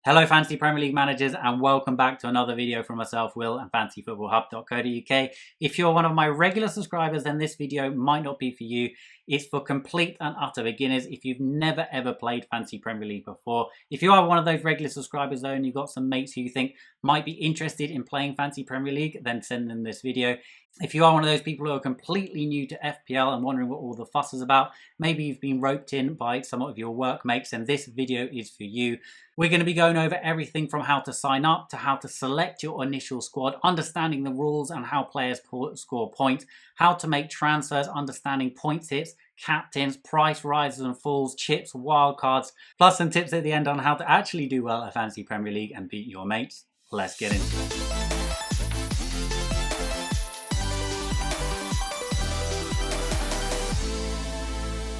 Hello Fantasy Premier League managers and welcome back to another video from myself, Will, and fantasyfootballhub.co.uk. If you're one of my regular subscribers, then this video might not be for you. It's for complete and utter beginners if you've never ever played Fantasy Premier League before. If you are one of those regular subscribers though and you've got some mates who you think might be interested in playing Fantasy Premier League, then send them this video. If you are one of those people who are completely new to FPL and wondering what all the fuss is about, maybe you've been roped in by some of your workmates, and this video is for you. We're going to be going over everything from how to sign up to how to select your initial squad, understanding the rules and how players score points, how to make transfers, understanding points hits, captains, price rises and falls, chips, wildcards, plus some tips at the end on how to actually do well at Fantasy Premier League and beat your mates. Let's get into it.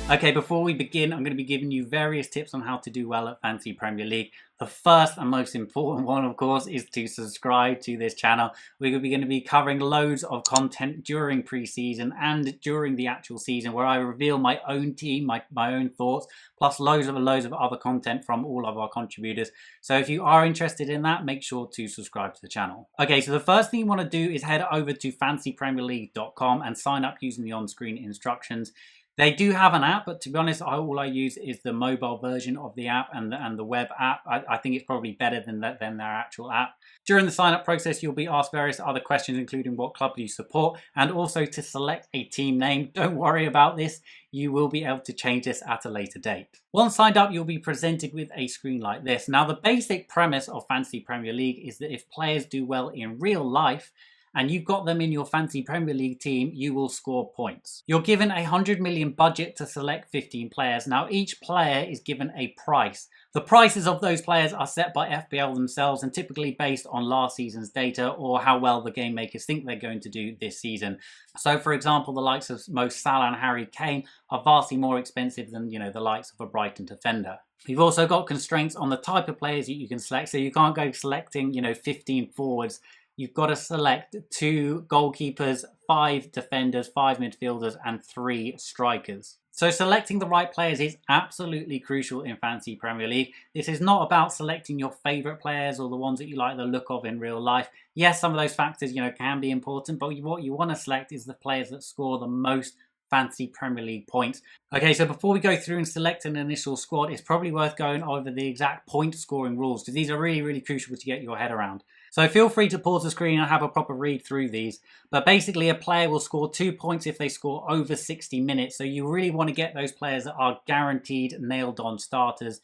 Okay, before we begin, I'm going to be giving you various tips on how to do well at Fantasy Premier League. The first and most important one, of course, is to subscribe to this channel. We're going to be covering loads of content during pre-season and during the actual season where I reveal my own team, my own thoughts, plus loads of other content from all of our contributors. So if you are interested in that, make sure to subscribe to the channel. Okay, so the first thing you want to do is head over to fantasypremierleague.com and sign up using the on-screen instructions. They do have an app, but to be honest, all I use is the mobile version of the app and the web app. I think it's probably better than their actual app. During the sign-up process, you'll be asked various other questions, including what club you support, and also to select a team name. Don't worry about this. You will be able to change this at a later date. Once signed up, you'll be presented with a screen like this. Now, the basic premise of Fantasy Premier League is that if players do well in real life, and you've got them in your Fantasy Premier League team, you will score points. You're given a 100 million budget to select 15 players. Now, each player is given a price. The prices of those players are set by FPL themselves and typically based on last season's data or how well the game makers think they're going to do this season. So, for example, the likes of Mo Salah and Harry Kane are vastly more expensive than, the likes of a Brighton defender. You've also got constraints on the type of players that you can select. So you can't go selecting, 15 forwards. You've got to select 2 goalkeepers, 5 defenders, 5 midfielders, and 3 strikers. So selecting the right players is absolutely crucial in Fantasy Premier League. This is not about selecting your favourite players or the ones that you like the look of in real life. Yes, some of those factors, can be important, but what you want to select is the players that score the most Fantasy Premier League points. Okay, so before we go through and select an initial squad, it's probably worth going over the exact point scoring rules because these are really, really crucial to get your head around. So feel free to pause the screen and have a proper read through these. But basically a player will score 2 points if they score over 60 minutes. So you really want to get those players that are guaranteed nailed on starters.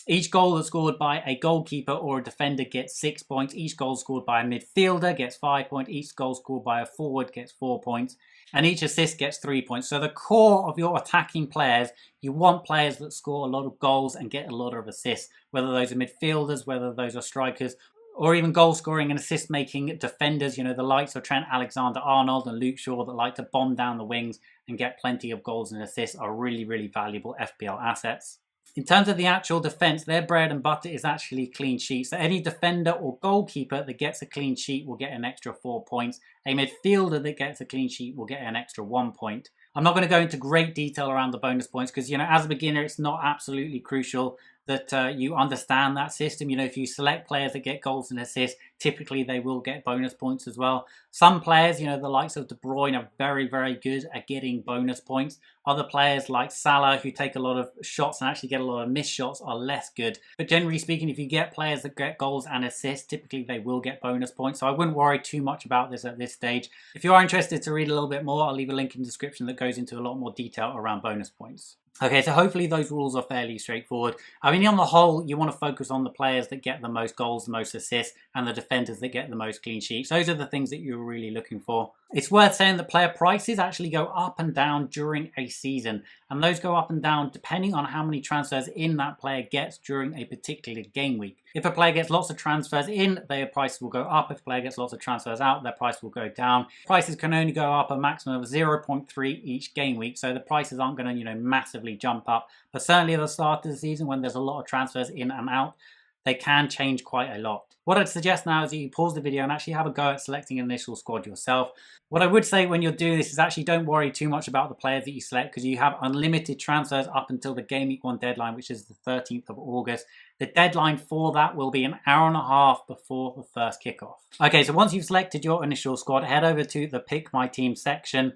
Each goal that's scored by a goalkeeper or a defender gets 6 points. Each goal scored by a midfielder gets 5 points. Each goal scored by a forward gets 4 points. And each assist gets 3 points. So the core of your attacking players, you want players that score a lot of goals and get a lot of assists. Whether those are midfielders, whether those are strikers, or even goal scoring and assist making defenders, the likes of Trent Alexander-Arnold and Luke Shaw that like to bomb down the wings and get plenty of goals and assists are really, really valuable FPL assets. In terms of the actual defence, their bread and butter is actually clean sheets. So any defender or goalkeeper that gets a clean sheet will get an extra 4 points. A midfielder that gets a clean sheet will get an extra 1 point. I'm not going to go into great detail around the bonus points because, as a beginner, it's not absolutely crucial that you understand that system. If you select players that get goals and assists, typically they will get bonus points as well. Some players, the likes of De Bruyne are very, very good at getting bonus points. Other players like Salah, who take a lot of shots and actually get a lot of missed shots, are less good. But generally speaking, if you get players that get goals and assists, typically they will get bonus points. So I wouldn't worry too much about this at this stage. If you are interested to read a little bit more, I'll leave a link in the description that goes into a lot more detail around bonus points. Okay, so hopefully those rules are fairly straightforward. I mean, on the whole, you want to focus on the players that get the most goals, the most assists, and the defenders that get the most clean sheets. Those are the things that you're really looking for. It's worth saying that player prices actually go up and down during a season, and those go up and down depending on how many transfers in that player gets during a particular game week. If a player gets lots of transfers in, their price will go up. If a player gets lots of transfers out, their price will go down. Prices can only go up a maximum of 0.3 each game week, so the prices aren't going to, massively jump up. But certainly at the start of the season, when there's a lot of transfers in and out, they can change quite a lot. What I'd suggest now is that you pause the video and actually have a go at selecting an initial squad yourself. What I would say when you're doing this is actually don't worry too much about the players that you select, because you have unlimited transfers up until the Game Week 1 deadline, which is the 13th of August. The deadline for that will be an hour and a half before the first kickoff. Okay, so once you've selected your initial squad, head over to the Pick My Team section.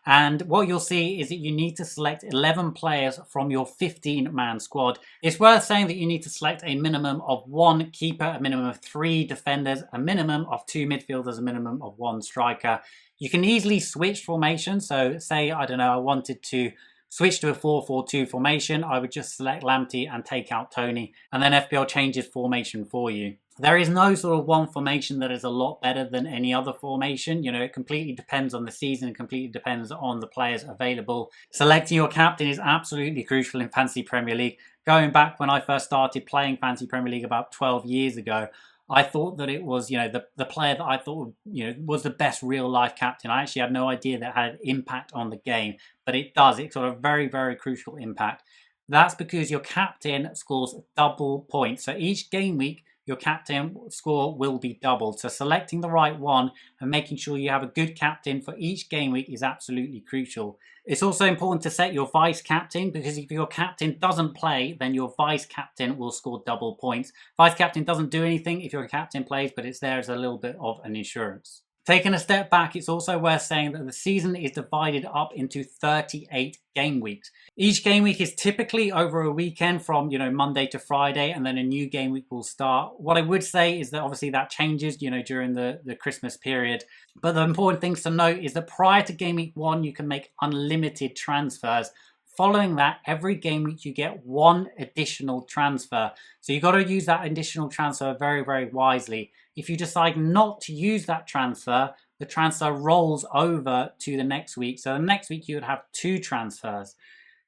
And what you'll see is that you need to select 11 players from your 15-man squad. It's worth saying that you need to select a minimum of 1 keeper, a minimum of 3 defenders, a minimum of 2 midfielders, a minimum of 1 striker. You can easily switch formation. So say, I don't know, I wanted to switch to a 4-4-2 formation. I would just select Lamptey and take out Tony, and then FPL changes formation for you. There is no sort of one formation that is a lot better than any other formation. You know, it completely depends on the season, it completely depends on the players available. Selecting your captain is absolutely crucial in Fantasy Premier League. Going back when I first started playing Fantasy Premier League about 12 years ago, I thought that it was, you know, the player that I thought, you know, was the best real life captain. I actually had no idea that it had an impact on the game, but it does. It's got a very, very crucial impact. That's because your captain scores double points. So each game week, your captain score will be doubled. So selecting the right one and making sure you have a good captain for each game week is absolutely crucial. It's also important to set your vice captain, because if your captain doesn't play, then your vice captain will score double points. Vice captain doesn't do anything if your captain plays, but it's there as a little bit of an insurance. Taking a step back, it's also worth saying that the season is divided up into 38 game weeks. Each game week is typically over a weekend from, you know, Monday to Friday, and then a new game week will start. What I would say is that obviously that changes, you know, during the Christmas period. But the important things to note is that prior to game week 1, you can make unlimited transfers. Following that, every game week you get 1 additional transfer. So you've got to use that additional transfer very, very wisely. If you decide not to use that transfer, the transfer rolls over to the next week. So the next week you would have 2 transfers.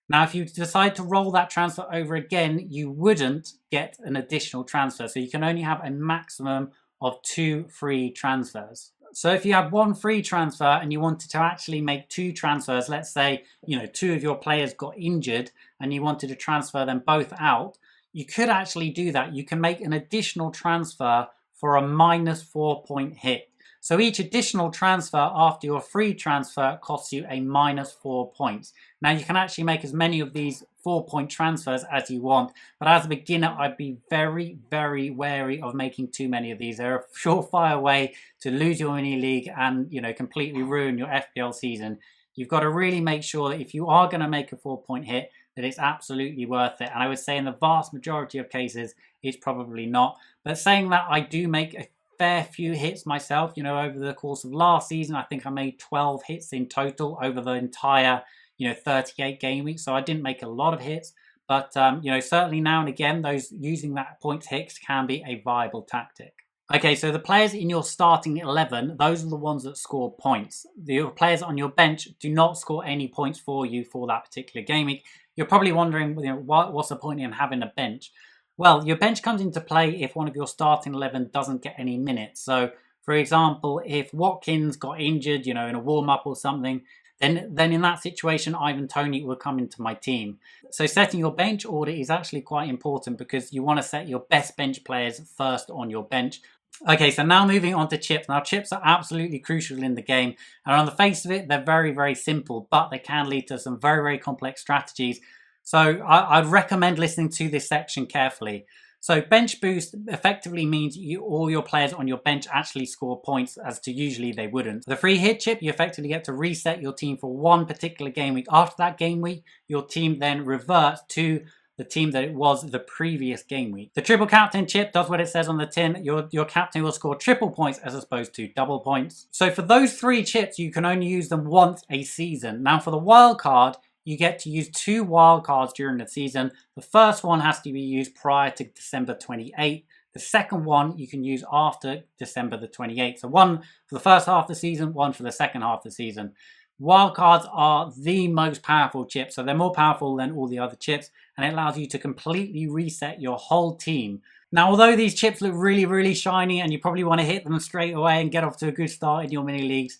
Now, if you decide to roll that transfer over again, you wouldn't get an additional transfer. So you can only have a maximum of 2 free transfers. So if you had 1 free transfer and you wanted to actually make 2 transfers, let's say, you know, 2 of your players got injured and you wanted to transfer them both out, you could actually do that. You can make an additional transfer for a -4 point hit. So each additional transfer after your free transfer costs you a -4 points. Now you can actually make as many of these 4-point transfers as you want, but as a beginner, I'd be very, very wary of making too many of these. They're a surefire way to lose your mini league and, you know, completely ruin your FPL season. You've got to really make sure that if you are going to make a 4-point hit, that it's absolutely worth it. And I would say in the vast majority of cases, it's probably not. But saying that, I do make a fair few hits myself. You know, over the course of last season, I think I made 12 hits in total over the entire, you know, 38 game weeks. So I didn't make a lot of hits, but you know, certainly now and again, those using that points hits can be a viable tactic. Okay, so the players in your starting 11, those are the ones that score points. The players on your bench do not score any points for you for that particular game week. You're probably wondering, you know, what's the point in having a bench? Well, your bench comes into play if one of your starting 11 doesn't get any minutes. So, for example, if Watkins got injured, you know, in a warm-up or something, then in that situation, Ivan Toney will come into my team. So setting your bench order is actually quite important, because you want to set your best bench players first on your bench. Okay, so now moving on to chips. Now, chips are absolutely crucial in the game, and on the face of it, they're very, very simple, but they can lead to some very, very complex strategies. So I'd recommend listening to this section carefully. So bench boost effectively means all your players on your bench actually score points, as to usually they wouldn't. The free hit chip, you effectively get to reset your team for one particular game week. After that game week, your team then reverts to the team that it was the previous game week. The triple captain chip does what it says on the tin. Your captain will score triple points as opposed to double points. So for those 3 chips, you can only use them once a season. Now for the wild card, you get to use 2 wildcards during the season. The first one has to be used prior to December 28th. The second one you can use after December the 28th. So one for the first half of the season, one for the second half of the season. Wildcards are the most powerful chips, so they're more powerful than all the other chips, and it allows you to completely reset your whole team. Now, although these chips look really, really shiny and you probably want to hit them straight away and get off to a good start in your mini leagues,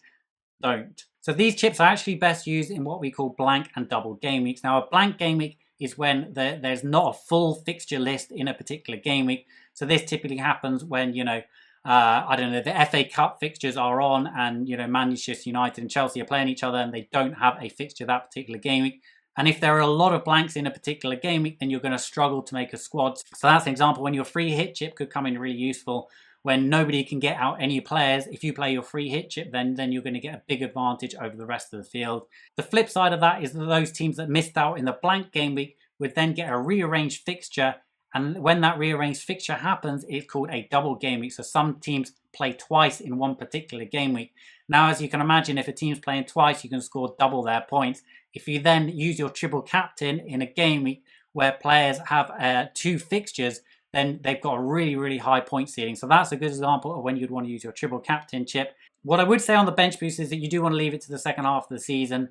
don't. So these chips are actually best used in what we call blank and double game weeks. Now, a blank game week is when there's not a full fixture list in a particular game week. So this typically happens when, I don't know, the FA Cup fixtures are on and, Manchester United and Chelsea are playing each other and they don't have a fixture that particular game week. And if there are a lot of blanks in a particular game week, then you're going to struggle to make a squad. So that's an example when your free hit chip could come in really useful. When nobody can get out any players, if you play your free hit chip, then you're going to get a big advantage over the rest of the field. The flip side of that is that those teams that missed out in the blank game week would then get a rearranged fixture. And when that rearranged fixture happens, it's called a double game week. So some teams play twice in one particular game week. Now, as you can imagine, if a team's playing twice, you can score double their points. If you then use your triple captain in a game week where players have 2 fixtures, then they've got a really, really high point ceiling. So that's a good example of when you'd want to use your triple captain chip. What I would say on the bench boost is that you do want to leave it to the second half of the season.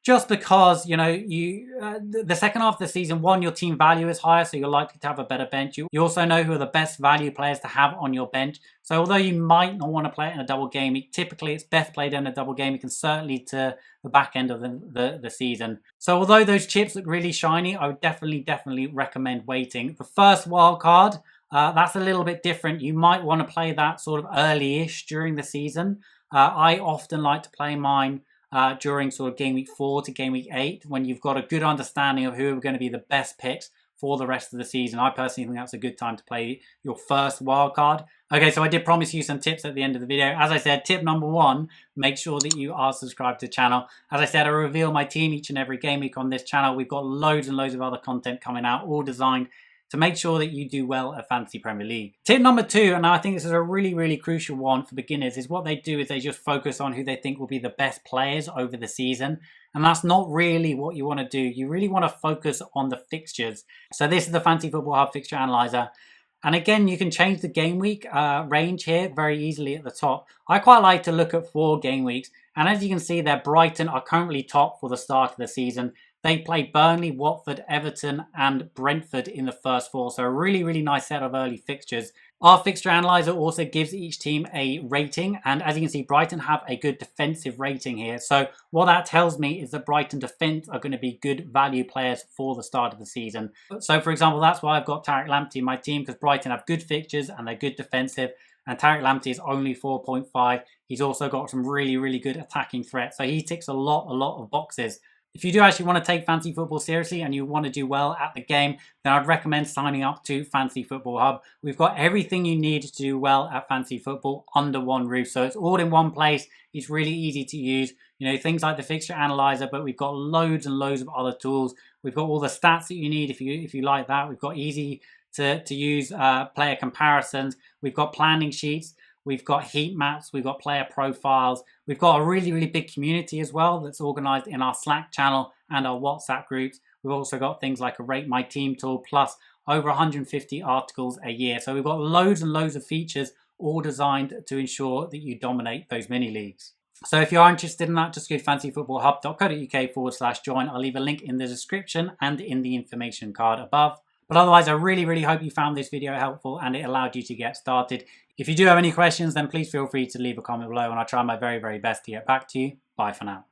Just because, the second half of the season, one, your team value is higher, so you're likely to have a better bench. You also know who are the best value players to have on your bench. So although you might not want to play it in a double game week, typically it's best played in a double game week and certainly to the back end of the season. So although those chips look really shiny, I would definitely recommend waiting. The first wild card, that's a little bit different. You might want to play that sort of early-ish during the season. I often like to play mine during sort of game week 4 to game week 8, when you've got a good understanding of who are going to be the best picks for the rest of the season. I personally think that's a good time to play your first wild card. Okay, so I did promise you some tips at the end of the video. As I said, tip number 1, make sure that you are subscribed to the channel. As I said, I reveal my team each and every game week on this channel. We've got loads and loads of other content coming out, all designed to make sure that you do well at Fantasy Premier League. Tip number 2, and I think this is a really, really crucial one for beginners, is what they do is they just focus on who they think will be the best players over the season. And that's not really what you want to do. You really want to focus on the fixtures. So this is the Fantasy Football Hub Fixture Analyzer. And again, you can change the game week range here very easily at the top. I quite like to look at 4 game weeks. And as you can see there, Brighton are currently top for the start of the season. They played Burnley, Watford, Everton and Brentford in the first 4. So a really, really nice set of early fixtures. Our fixture analyzer also gives each team a rating. And as you can see, Brighton have a good defensive rating here. So what that tells me is that Brighton defence are going to be good value players for the start of the season. So for example, that's why I've got Tariq Lamptey in my team, because Brighton have good fixtures and they're good defensive. And Tariq Lamptey is only 4.5. He's also got some really, really good attacking threats. So he ticks a lot of boxes. If you do actually want to take fantasy football seriously and you want to do well at the game, then I'd recommend signing up to Fantasy Football Hub. We've got everything you need to do well at fantasy football under one roof. So it's all in one place. It's really easy to use. Things like the fixture analyzer, but we've got loads and loads of other tools. We've got all the stats that you need if you like that. We've got easy to use player comparisons. We've got planning sheets. We've got heat maps, we've got player profiles. We've got a really, really big community as well that's organized in our Slack channel and our WhatsApp groups. We've also got things like a Rate My Team tool, plus over 150 articles a year. So we've got loads and loads of features all designed to ensure that you dominate those mini leagues. So if you are interested in that, just go to fantasyfootballhub.co.uk/join. I'll leave a link in the description and in the information card above. But otherwise, I really, really hope you found this video helpful and it allowed you to get started. If you do have any questions, then please feel free to leave a comment below and I'll try my very, very best to get back to you. Bye for now.